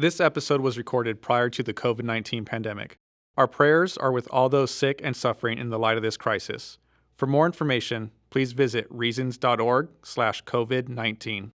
This episode was recorded prior to the COVID-19 pandemic. Our prayers are with all those sick and suffering in the light of this crisis. For more information, please visit reasons.org/COVID-19.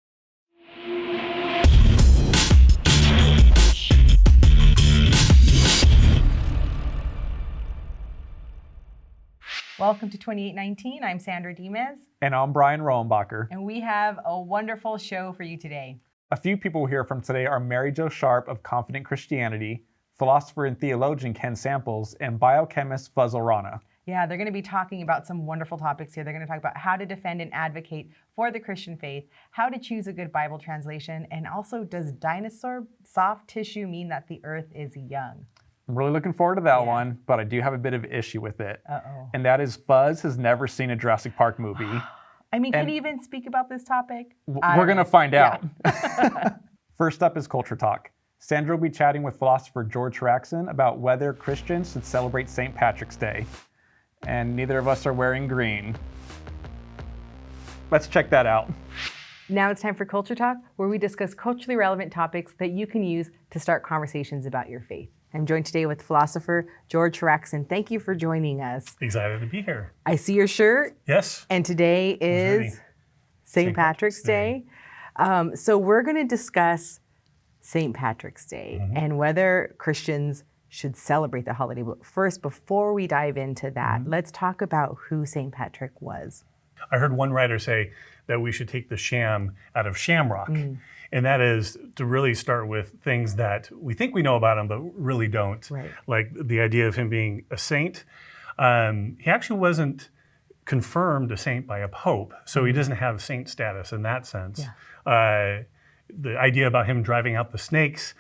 Welcome to 2819. I'm Sandra Dimes. And I'm Brian Rohenbacher. And we have a wonderful show for you today. A few people we'll hear from today are Mary Jo Sharp of Confident Christianity, philosopher and theologian Ken Samples, and biochemist Fazale Rana. Yeah, they're going to be talking about some wonderful topics here. They're going to talk about how to defend and advocate for the Christian faith, how to choose a good Bible translation, and also, does dinosaur soft tissue mean that the earth is young? I'm really looking forward to that one, but I do have a bit of issue with it. Uh-oh. And that is Fuzz has never seen a Jurassic Park movie. I mean, can he even speak about this topic? We're going to find out. First up is Culture Talk. Sandra will be chatting with philosopher George Haraksin about whether Christians should celebrate St. Patrick's Day. And neither of us are wearing green. Let's check that out. Now it's time for Culture Talk, where we discuss culturally relevant topics that you can use to start conversations about your faith. I'm joined today with philosopher George Haraksin. Thank you for joining us. Excited to be here. I see your shirt. Yes. And today is St. Patrick's Day. So we're going to discuss St. Patrick's Day and whether Christians should celebrate the holiday. But first, before we dive into that, let's talk about who St. Patrick was. I heard one writer say that we should take the sham out of shamrock. And that is to really start with things that we think we know about him, but really don't. Right. Like the idea of him being a saint. He actually wasn't confirmed a saint by a pope, so he doesn't have saint status in that sense. Yeah. The idea about him driving out the snakes,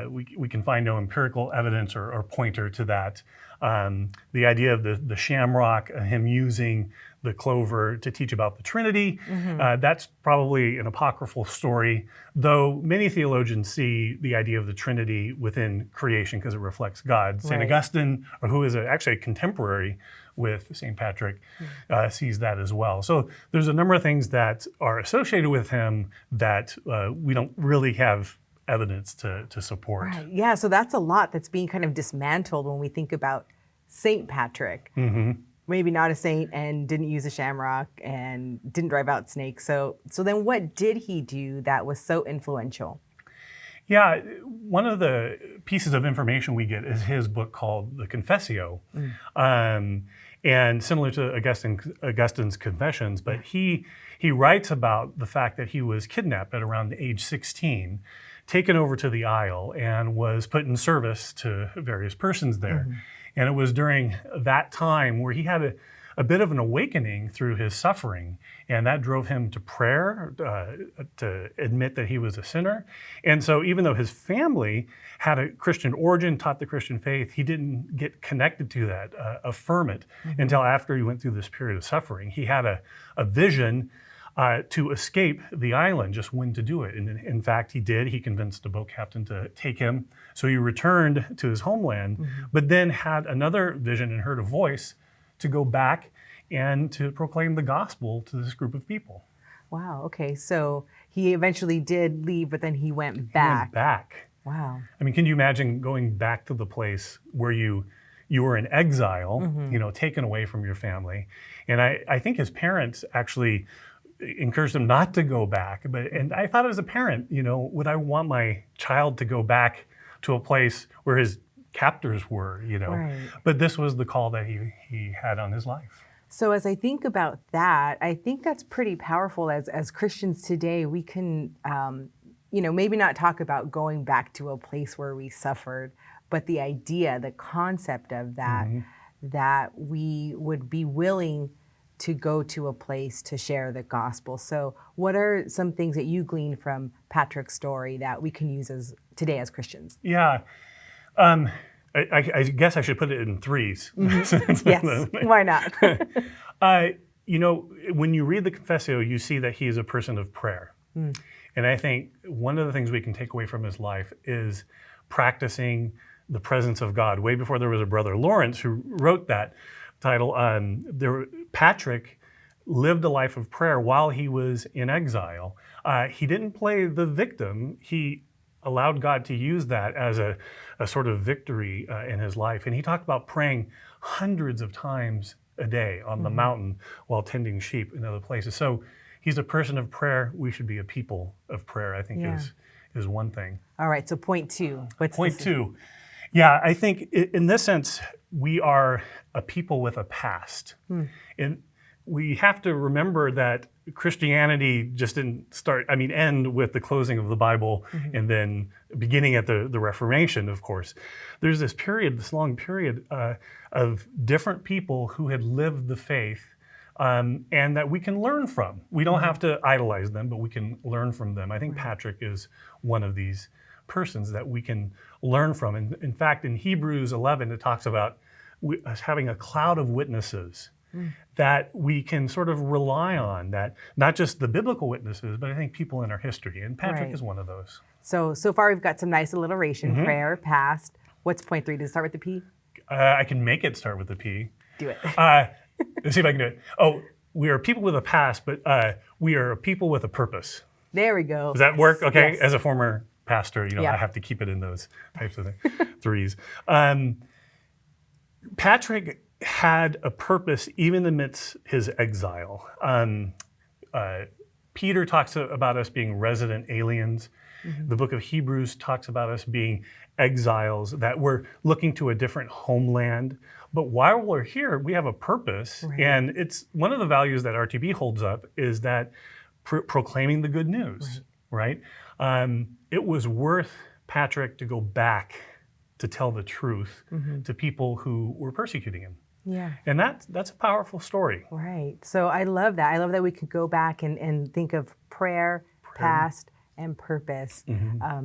we can find no empirical evidence or pointer to that. The idea of the shamrock, him using the clover to teach about the Trinity, that's probably an apocryphal story, though many theologians see the idea of the Trinity within creation because it reflects God. St. Augustine, who is actually a contemporary with St. Patrick, sees that as well. So there's a number of things that are associated with him that we don't really have evidence to support. Right. Yeah, so that's a lot that's being kind of dismantled when we think about St. Patrick. Maybe not a saint and didn't use a shamrock and didn't drive out snakes. So then what did he do that was so influential? Yeah, one of the pieces of information we get is his book called The Confessio. And similar to Augustine's Confessions, but he writes about the fact that he was kidnapped at around age 16, taken over to the Isle, and was put in service to various persons there. And it was during that time where he had a bit of an awakening through his suffering, and that drove him to prayer, to admit that he was a sinner. And so even though his family had a Christian origin, taught the Christian faith, he didn't get connected to that, affirm it, until after he went through this period of suffering. He had a vision to escape the island, just when to do it. And in fact, he did. He convinced a boat captain to take him. So he returned to his homeland, but then had another vision and heard a voice to go back and to proclaim the gospel to this group of people. Wow, okay. So he eventually did leave, but then he went back. He went back. Wow. I mean, can you imagine going back to the place where you were in exile, taken away from your family? And I think his parents actually encouraged him not to go back. And I thought as a parent, would I want my child to go back to a place where his captors were, Right. But this was the call that he had on his life. So as I think about that, I think that's pretty powerful. As Christians today, we can, maybe not talk about going back to a place where we suffered, but the idea, the concept of that, that we would be willing to go to a place to share the gospel. So what are some things that you gleaned from Patrick's story that we can use today as Christians? Yeah. I guess I should put it in threes. Yes, why not? When you read the Confessio, you see that he is a person of prayer. And I think one of the things we can take away from his life is practicing the presence of God. Way before there was a brother, Lawrence, who wrote that title, Patrick lived a life of prayer while he was in exile. He didn't play the victim. He allowed God to use that as a sort of victory in his life. And he talked about praying hundreds of times a day on the mountain while tending sheep in other places. So he's a person of prayer. We should be a people of prayer, I think is one thing. All right, so point two. Point two. Yeah, I think in this sense, we are a people with a past. And we have to remember that Christianity just didn't end with the closing of the Bible and then beginning at the Reformation, of course. There's this long period of different people who had lived the faith and that we can learn from. We don't have to idolize them, but we can learn from them. I think Patrick is one of these persons that we can learn from. And in fact, in Hebrews 11, it talks about us having a cloud of witnesses that we can sort of rely on, that not just the biblical witnesses, but I think people in our history. And Patrick is one of those. So far we've got some nice alliteration, prayer, past. What's point three? Does it start with the P? I can make it start with the P. Do it. Let's see if I can do it. Oh, we are people with a past, but we are people with a purpose. There we go. Does that work? Okay. Yes. As a former pastor, I have to keep it in those types of threes. Patrick had a purpose even amidst his exile. Peter talks about us being resident aliens. The book of Hebrews talks about us being exiles, that we're looking to a different homeland. But while we're here, we have a purpose. And it's one of the values that RTB holds up is that proclaiming the good news, right? It was worth Patrick to go back to tell the truth to people who were persecuting him. Yeah. And that's a powerful story. Right. So I love that. I love that we could go back and think of prayer, past, and purpose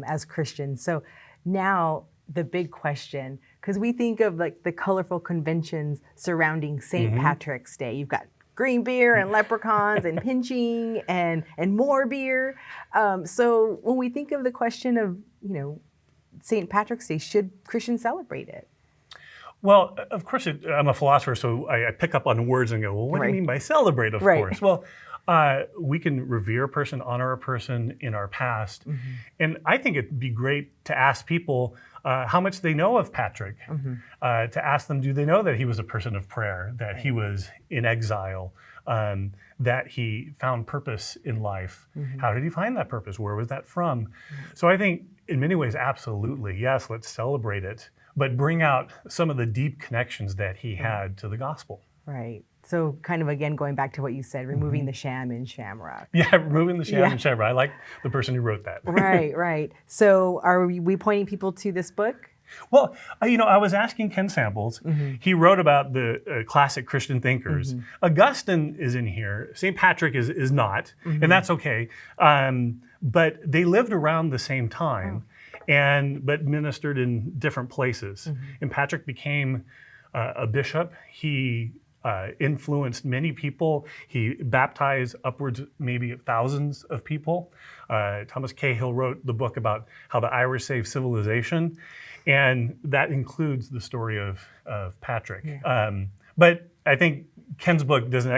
as Christians. So now the big question, because we think of like the colorful conventions surrounding St. Patrick's Day. You've got green beer and leprechauns and pinching and more beer. So when we think of the question of, St. Patrick's Day, should Christians celebrate it? Well, of course, I'm a philosopher, so I pick up on words and go, well, what do you mean by celebrate, of course? Well, we can revere a person, honor a person in our past. And I think it'd be great to ask people how much they know of Patrick, to ask them, do they know that he was a person of prayer, that he was in exile, that he found purpose in life? How did he find that purpose? Where was that from? So I think in many ways, absolutely, yes, let's celebrate it, but bring out some of the deep connections that he had to the gospel. Right. So kind of, again, going back to what you said, removing the sham in Shamrock. Yeah, removing the sham in Shamrock. I like the person who wrote that. Right. So are we pointing people to this book? Well, I was asking Ken Samples. He wrote about the classic Christian thinkers. Augustine is in here. St. Patrick is not, and that's okay. But they lived around the same time, but ministered in different places. And Patrick became a bishop. He influenced many people. He baptized upwards maybe thousands of people. Thomas Cahill wrote the book about how the Irish saved civilization, and that includes the story of Patrick. But I think Ken's book does an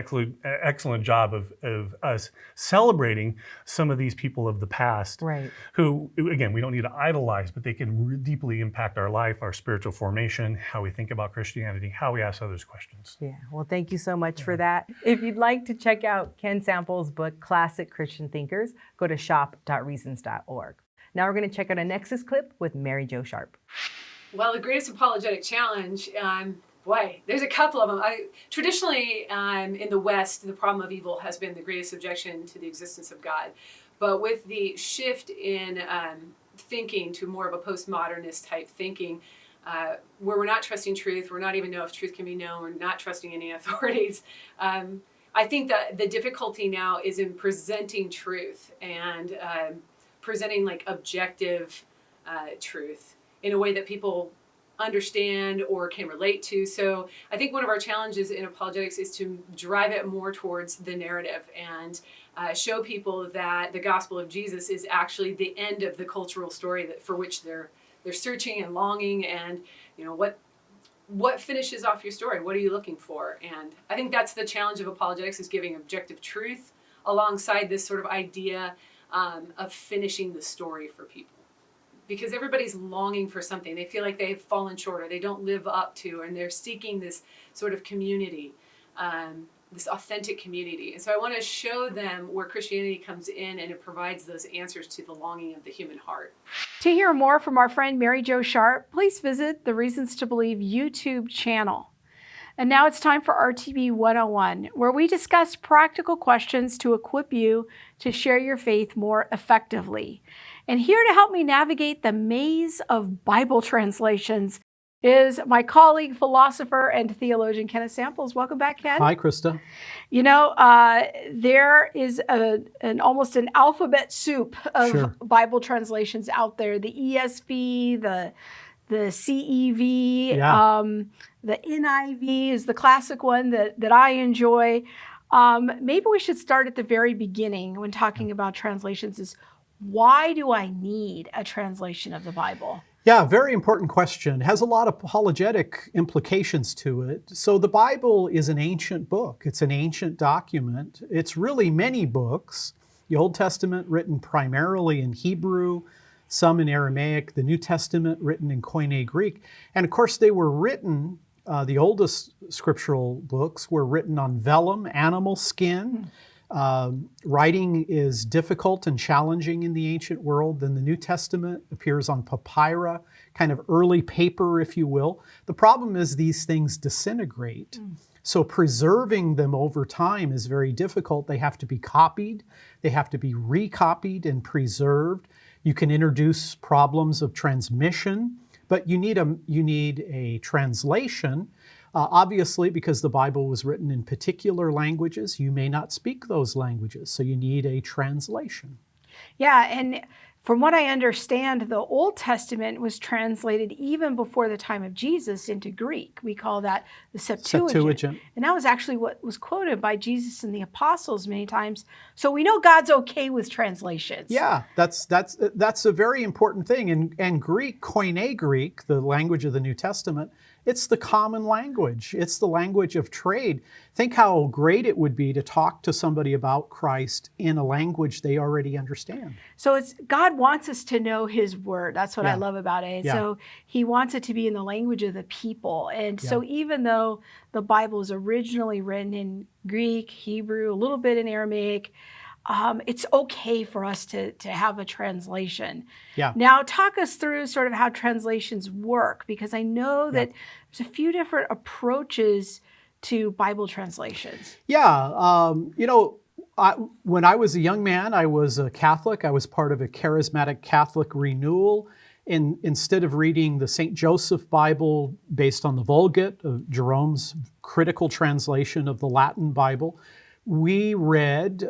excellent job of us celebrating some of these people of the past, who, again, we don't need to idolize, but they can deeply impact our life, our spiritual formation, how we think about Christianity, how we ask others questions. Yeah, well, thank you so much for that. If you'd like to check out Ken Samples' book, Classic Christian Thinkers, go to shop.reasons.org. Now we're going to check out a Nexus clip with Mary Jo Sharp. Well, the greatest apologetic challenge, boy, there's a couple of them. Traditionally, in the West, the problem of evil has been the greatest objection to the existence of God. But with the shift in thinking to more of a postmodernist type thinking, where we're not trusting truth, we're not even know if truth can be known, we're not trusting any authorities, I think that the difficulty now is in presenting truth and presenting like objective truth in a way that people understand or can relate to. So I think one of our challenges in apologetics is to drive it more towards the narrative and show people that the gospel of Jesus is actually the end of the cultural story that for which they're searching and longing, and what finishes off your story? What are you looking for? And I think that's the challenge of apologetics, is giving objective truth alongside this sort of idea of finishing the story for people. because everybody's longing for something. They feel like they've fallen short or they don't live up to, and they're seeking this sort of community, this authentic community. And so I want to show them where Christianity comes in and it provides those answers to the longing of the human heart. To hear more from our friend Mary Jo Sharp, please visit the Reasons to Believe YouTube channel. And now it's time for RTB 101, where we discuss practical questions to equip you to share your faith more effectively. And here to help me navigate the maze of Bible translations is my colleague, philosopher and theologian, Kenneth Samples. Welcome back, Ken. Hi, Krista. You know, there is almost an alphabet soup of Bible translations out there. The ESV, the CEV, the NIV is the classic one that I enjoy. Maybe we should start at the very beginning when talking about translations is, why do I need a translation of the Bible? Yeah, very important question. It has a lot of apologetic implications to it. So the Bible is an ancient book. It's an ancient document. It's really many books. The Old Testament written primarily in Hebrew, some in Aramaic, the New Testament written in Koine Greek. And of course they were written, the oldest scriptural books were written on vellum, animal skin. Writing is difficult and challenging in the ancient world. Then the New Testament appears on papyri, kind of early paper, if you will. The problem is these things disintegrate. So preserving them over time is very difficult. They have to be copied. They have to be recopied and preserved. You can introduce problems of transmission, but you need a translation. Obviously, because the Bible was written in particular languages, you may not speak those languages, so you need a translation. Yeah, and from what I understand, the Old Testament was translated even before the time of Jesus into Greek. We call that the Septuagint. And that was actually what was quoted by Jesus and the apostles many times. So we know God's okay with translations. Yeah, that's a very important thing. And Greek, Koine Greek, the language of the New Testament, it's the common language. It's the language of trade. Think how great it would be to talk to somebody about Christ in a language they already understand. So God wants us to know his word. That's what I love about it. Yeah. So he wants it to be in the language of the people. And so even though the Bible was originally written in Greek, Hebrew, a little bit in Aramaic, it's okay for us to have a translation. Yeah. Now, talk us through sort of how translations work, because I know that there's a few different approaches to Bible translations. Yeah. When I was a young man, I was a Catholic. I was part of a charismatic Catholic renewal. And instead of reading the St. Joseph Bible based on the Vulgate, Jerome's critical translation of the Latin Bible, we read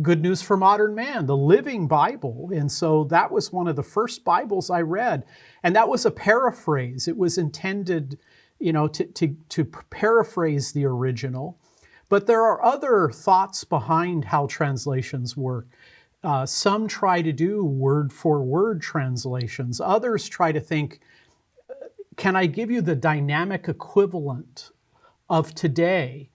Good News for Modern Man, the Living Bible. And so that was one of the first Bibles I read. And that was a paraphrase. It was intended, to paraphrase the original. But there are other thoughts behind how translations work. Some try to do word-for-word translations. Others try to think, can I give you the dynamic equivalent of today?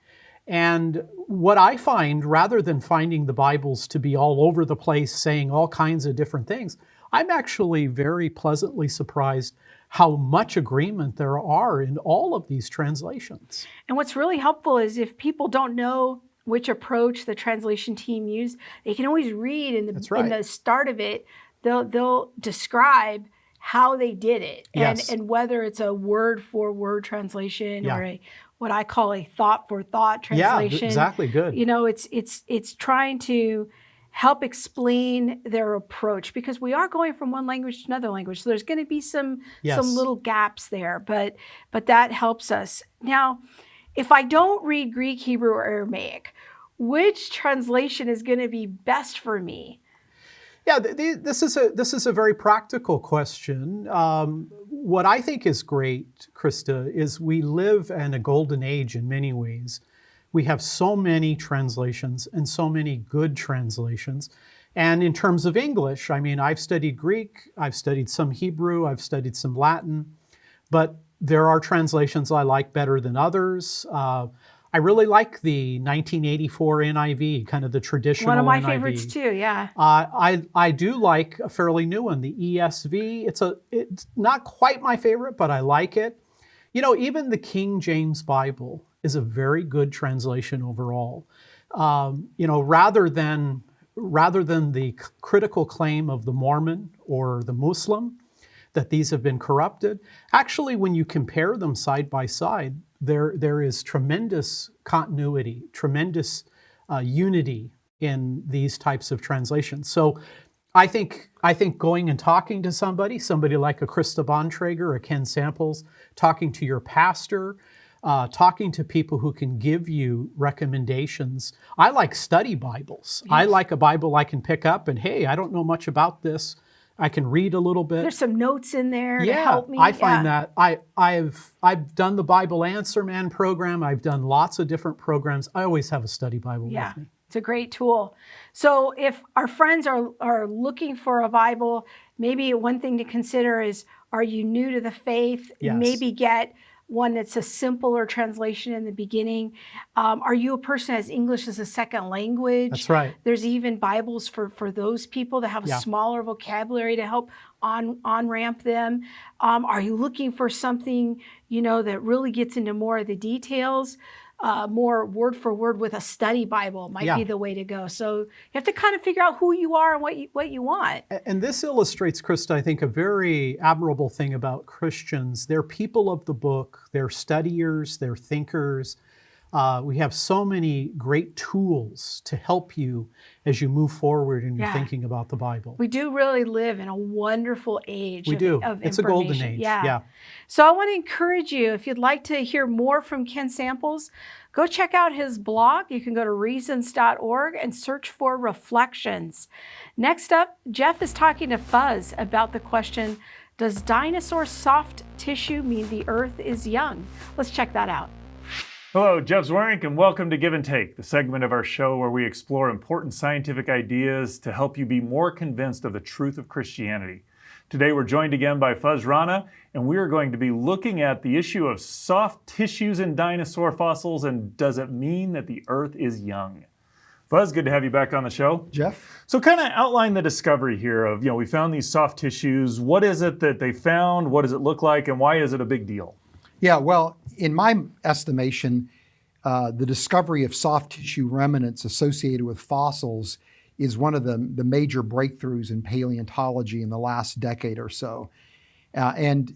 And what I find, rather than finding the Bibles to be all over the place saying all kinds of different things, I'm actually very pleasantly surprised how much agreement there are in all of these translations. And what's really helpful is if people don't know which approach the translation team used, they can always read in the start of it, they'll describe how they did it, and whether it's a word-for-word translation or what I call a thought-for-thought translation. Yeah, exactly, good. It's trying to help explain their approach, because we are going from one language to another language, so there's going to be some little gaps there, but that helps us. Now, if I don't read Greek, Hebrew, or Aramaic, which translation is going to be best for me? Yeah, this is a very practical question. What I think is great, Krista, is we live in a golden age in many ways. We have so many translations and so many good translations. And in terms of English, I mean, I've studied Greek, I've studied some Hebrew, I've studied some Latin, but there are translations I like better than others. I I really like the 1984 NIV, kind of the traditional One of my NIV. favorites too, yeah. I do like a fairly new one, the ESV. It's not quite my favorite, but I like it. You know, even the King James Bible is a very good translation overall. You know, rather than the critical claim of the Mormon or the Muslim that these have been corrupted, actually, when you compare them side by side, there is tremendous continuity, tremendous unity in these types of translations. So I think going and talking to somebody like a Krista Bontrager or Ken Samples, talking to your pastor, talking to people who can give you recommendations. I like study Bibles. Yes. I like a Bible I can pick up and, hey, I don't know much about this. I can read a little bit. There's some notes in there to help me. I find that I've done the Bible Answer Man program. I've done lots of different programs. I always have a study Bible with me. It's a great tool. So if our friends are looking for a Bible, maybe one thing to consider is, are you new to the faith? Yes. Maybe get one that's a simpler translation in the beginning. Are you a person that has English as a second language? That's right. There's even Bibles for those people that have a smaller vocabulary to help on-ramp them. Are you looking for something, you know, that really gets into more of the details? More word for word with a study Bible might be the way to go. So you have to kind of figure out who you are and what you want. And this illustrates, Krista, I think, a very admirable thing about Christians. They're people of the book. They're studiers. They're thinkers. We have so many great tools to help you as you move forward in your thinking about the Bible. We do really live in a wonderful age of It's a golden age. Yeah. So I want to encourage you, if you'd like to hear more from Ken Samples, go check out his blog. You can go to reasons.org and search for Reflections. Next up, Jeff is talking to Fuzz about the question, does dinosaur soft tissue mean the earth is young? Let's check that out. Hello, Jeff Zwerink, and welcome to Give and Take, the segment of our show where we explore important scientific ideas to help you be more convinced of the truth of Christianity. Today we're joined again by Fazale Rana, and we are going to be looking at the issue of soft tissues in dinosaur fossils, and does it mean that the Earth is young? Fuzz, good to have you back on the show. Jeff? So kind of outline the discovery here of, we found these soft tissues. What is it that they found? What does it look like? And why is it a big deal? Yeah, well, in my estimation, the discovery of soft tissue remnants associated with fossils is one of the major breakthroughs in paleontology in the last decade or so. And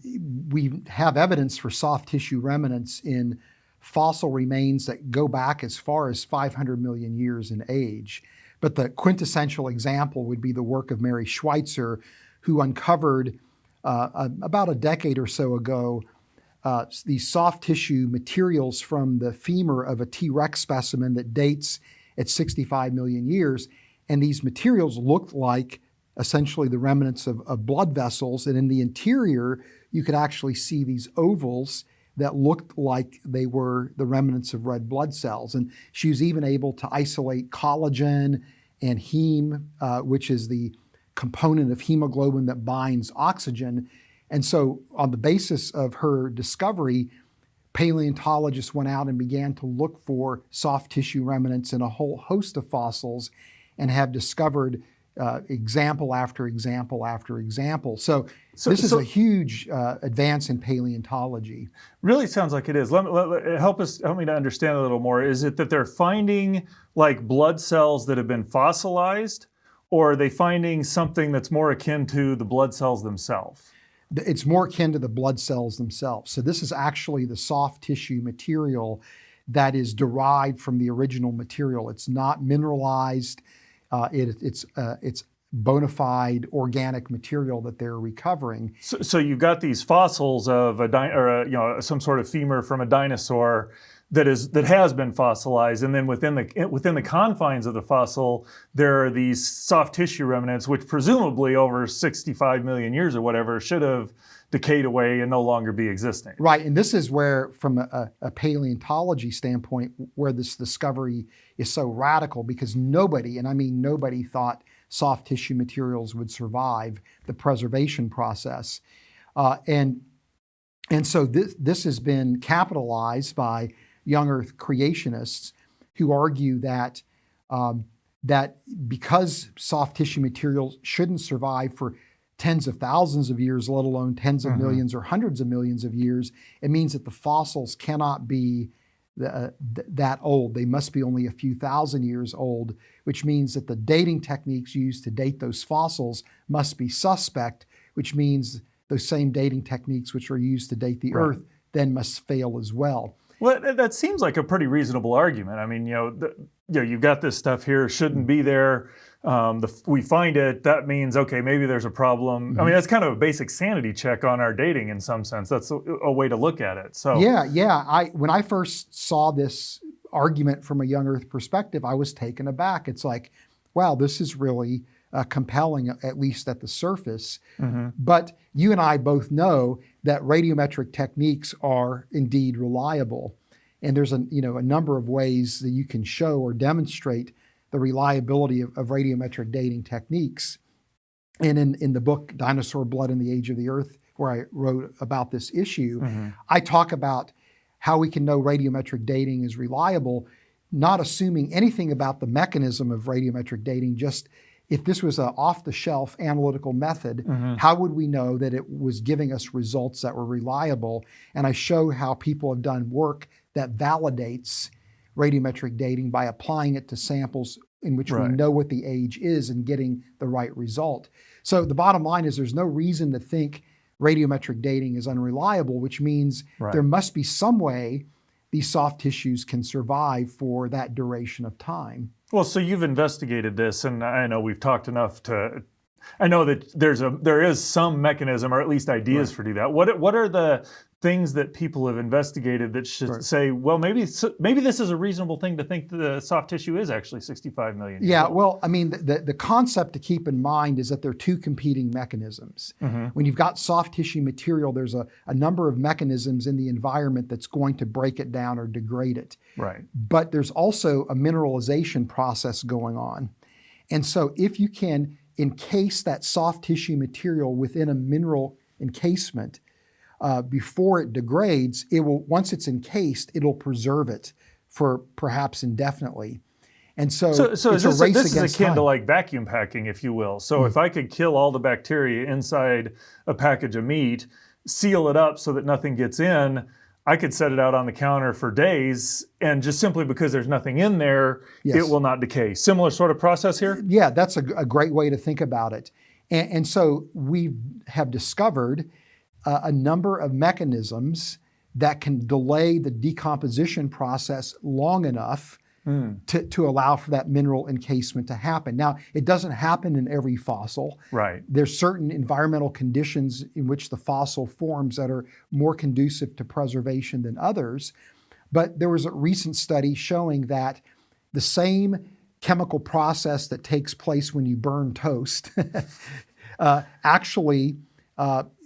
we have evidence for soft tissue remnants in fossil remains that go back as far as 500 million years in age. But the quintessential example would be the work of Mary Schweitzer, who uncovered about a decade or so ago these soft tissue materials from the femur of a T-Rex specimen that dates at 65 million years. And these materials looked like essentially the remnants of blood vessels. And in the interior, you could actually see these ovals that looked like they were the remnants of red blood cells. And she was even able to isolate collagen and heme, which is the component of hemoglobin that binds oxygen. And so on the basis of her discovery, paleontologists went out and began to look for soft tissue remnants in a whole host of fossils and have discovered example after example after example. So this is a huge advance in paleontology. Really sounds like it is. Help me to understand a little more. Is it that they're finding like blood cells that have been fossilized, or are they finding something that's more akin to the blood cells themselves? It's more akin to the blood cells themselves. So this is actually the soft tissue material that is derived from the original material. It's not mineralized. It's bona fide organic material that they're recovering. So you've got these fossils of some sort of femur from a dinosaur that has been fossilized, and then within the confines of the fossil, there are these soft tissue remnants, which presumably over 65 million years or whatever should have decayed away and no longer be existing. Right, and this is where, from a paleontology standpoint, where this discovery is so radical, because nobody, and I mean nobody, thought soft tissue materials would survive the preservation process. And so this has been capitalized by young Earth creationists who argue that that because soft tissue materials shouldn't survive for tens of thousands of years, let alone tens of millions or hundreds of millions of years, it means that the fossils cannot be that old. They must be only a few thousand years old, which means that the dating techniques used to date those fossils must be suspect, which means those same dating techniques which are used to date the Earth then must fail as well. Well, that seems like a pretty reasonable argument. I mean, you've got this stuff here, shouldn't be there. We find it, that means, okay, maybe there's a problem. I mean, that's kind of a basic sanity check on our dating in some sense. That's a way to look at it. So when I first saw this argument from a young Earth perspective, I was taken aback. It's like, wow, this is really compelling, at least at the surface. But you and I both know that radiometric techniques are indeed reliable. And there's a number of ways that you can show or demonstrate the reliability of radiometric dating techniques. And in the book, Dinosaur, Blood and the Age of the Earth, where I wrote about this issue, I talk about how we can know radiometric dating is reliable, not assuming anything about the mechanism of radiometric dating, just if this was an off-the-shelf analytical method, how would we know that it was giving us results that were reliable? And I show how people have done work that validates radiometric dating by applying it to samples in which we know what the age is and getting the right result. So the bottom line is there's no reason to think radiometric dating is unreliable, which means there must be some way these soft tissues can survive for that duration of time. Well, so you've investigated this, and I know we've talked enough I know that there is some mechanism, or at least ideas for do that. What are the things that people have investigated that should say, well, maybe this is a reasonable thing to think the soft tissue is actually 65 million years old? Well, I mean, the concept to keep in mind is that there are two competing mechanisms. When you've got soft tissue material, there's a number of mechanisms in the environment that's going to break it down or degrade it. But there's also a mineralization process going on. And so if you can encase that soft tissue material within a mineral encasement, before it degrades, once it's encased, it'll preserve it for perhaps indefinitely. And so it's a race against time. This is akin to like vacuum packing, if you will. So if I could kill all the bacteria inside a package of meat, seal it up so that nothing gets in, I could set it out on the counter for days, and just simply because there's nothing in there, it will not decay. Similar sort of process here? Yeah, that's a great way to think about it. And so we have discovered a number of mechanisms that can delay the decomposition process long enough to allow for that mineral encasement to happen. Now, it doesn't happen in every fossil. There's certain environmental conditions in which the fossil forms that are more conducive to preservation than others. But there was a recent study showing that the same chemical process that takes place when you burn toast actually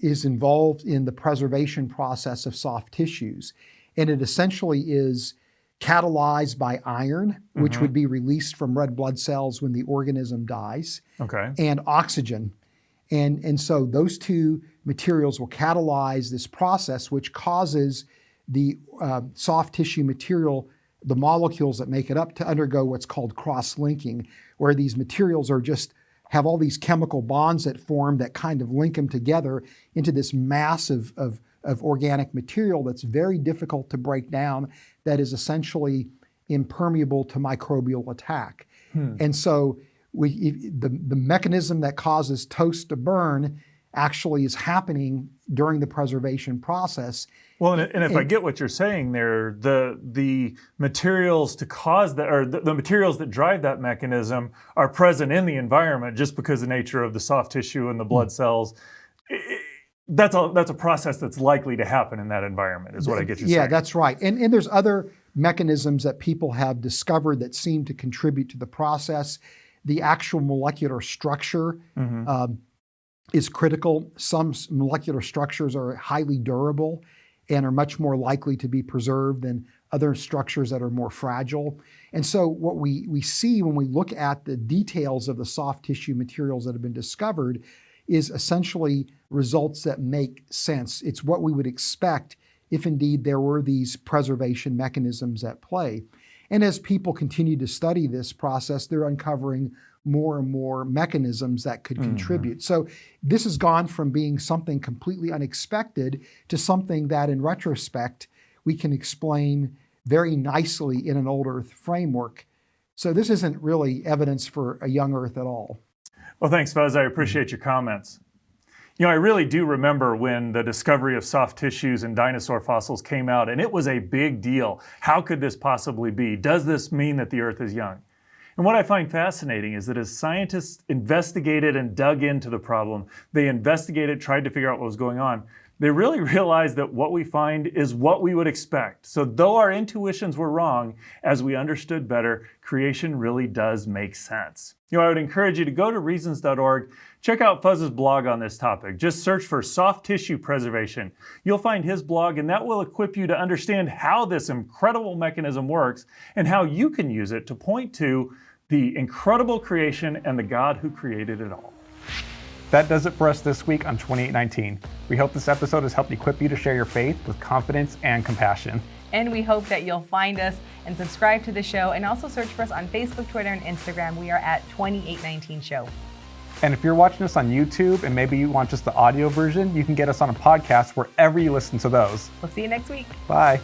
is involved in the preservation process of soft tissues. And it essentially is catalyzed by iron, which would be released from red blood cells when the organism dies, and oxygen. And so those two materials will catalyze this process, which causes the soft tissue material, the molecules that make it up, to undergo what's called cross-linking, where these materials have all these chemical bonds that form that kind of link them together into this mass of organic material that's very difficult to break down, that is essentially impermeable to microbial attack. And so the mechanism that causes toast to burn actually is happening during the preservation process. Well, and if I get what you're saying there, the materials to cause that, or the materials that drive that mechanism, are present in the environment just because of the nature of the soft tissue and the blood cells. That's a process that's likely to happen in that environment, is what I get you saying. Yeah, that's right. And there's other mechanisms that people have discovered that seem to contribute to the process. The actual molecular structure is critical. Some molecular structures are highly durable and are much more likely to be preserved than other structures that are more fragile. And so what we see when we look at the details of the soft tissue materials that have been discovered is essentially results that make sense. It's what we would expect if indeed there were these preservation mechanisms at play. And as people continue to study this process, they're uncovering more and more mechanisms that could contribute. So this has gone from being something completely unexpected to something that in retrospect we can explain very nicely in an old Earth framework. So this isn't really evidence for a young Earth at all. Well, thanks, Fuzz. I appreciate your comments. I really do remember when the discovery of soft tissues in dinosaur fossils came out, and it was a big deal. How could this possibly be? Does this mean that the Earth is young? And what I find fascinating is that as scientists investigated and dug into the problem, they investigated, tried to figure out what was going on, they really realized that what we find is what we would expect. So though our intuitions were wrong, as we understood better, creation really does make sense. I would encourage you to go to reasons.org, check out Fuzz's blog on this topic. Just search for soft tissue preservation. You'll find his blog, and that will equip you to understand how this incredible mechanism works and how you can use it to point to the incredible creation and the God who created it all. That does it for us this week on 2819. We hope this episode has helped equip you to share your faith with confidence and compassion. And we hope that you'll find us and subscribe to the show, and also search for us on Facebook, Twitter, and Instagram. We are at 2819 Show. And if you're watching us on YouTube and maybe you want just the audio version, you can get us on a podcast wherever you listen to those. We'll see you next week. Bye.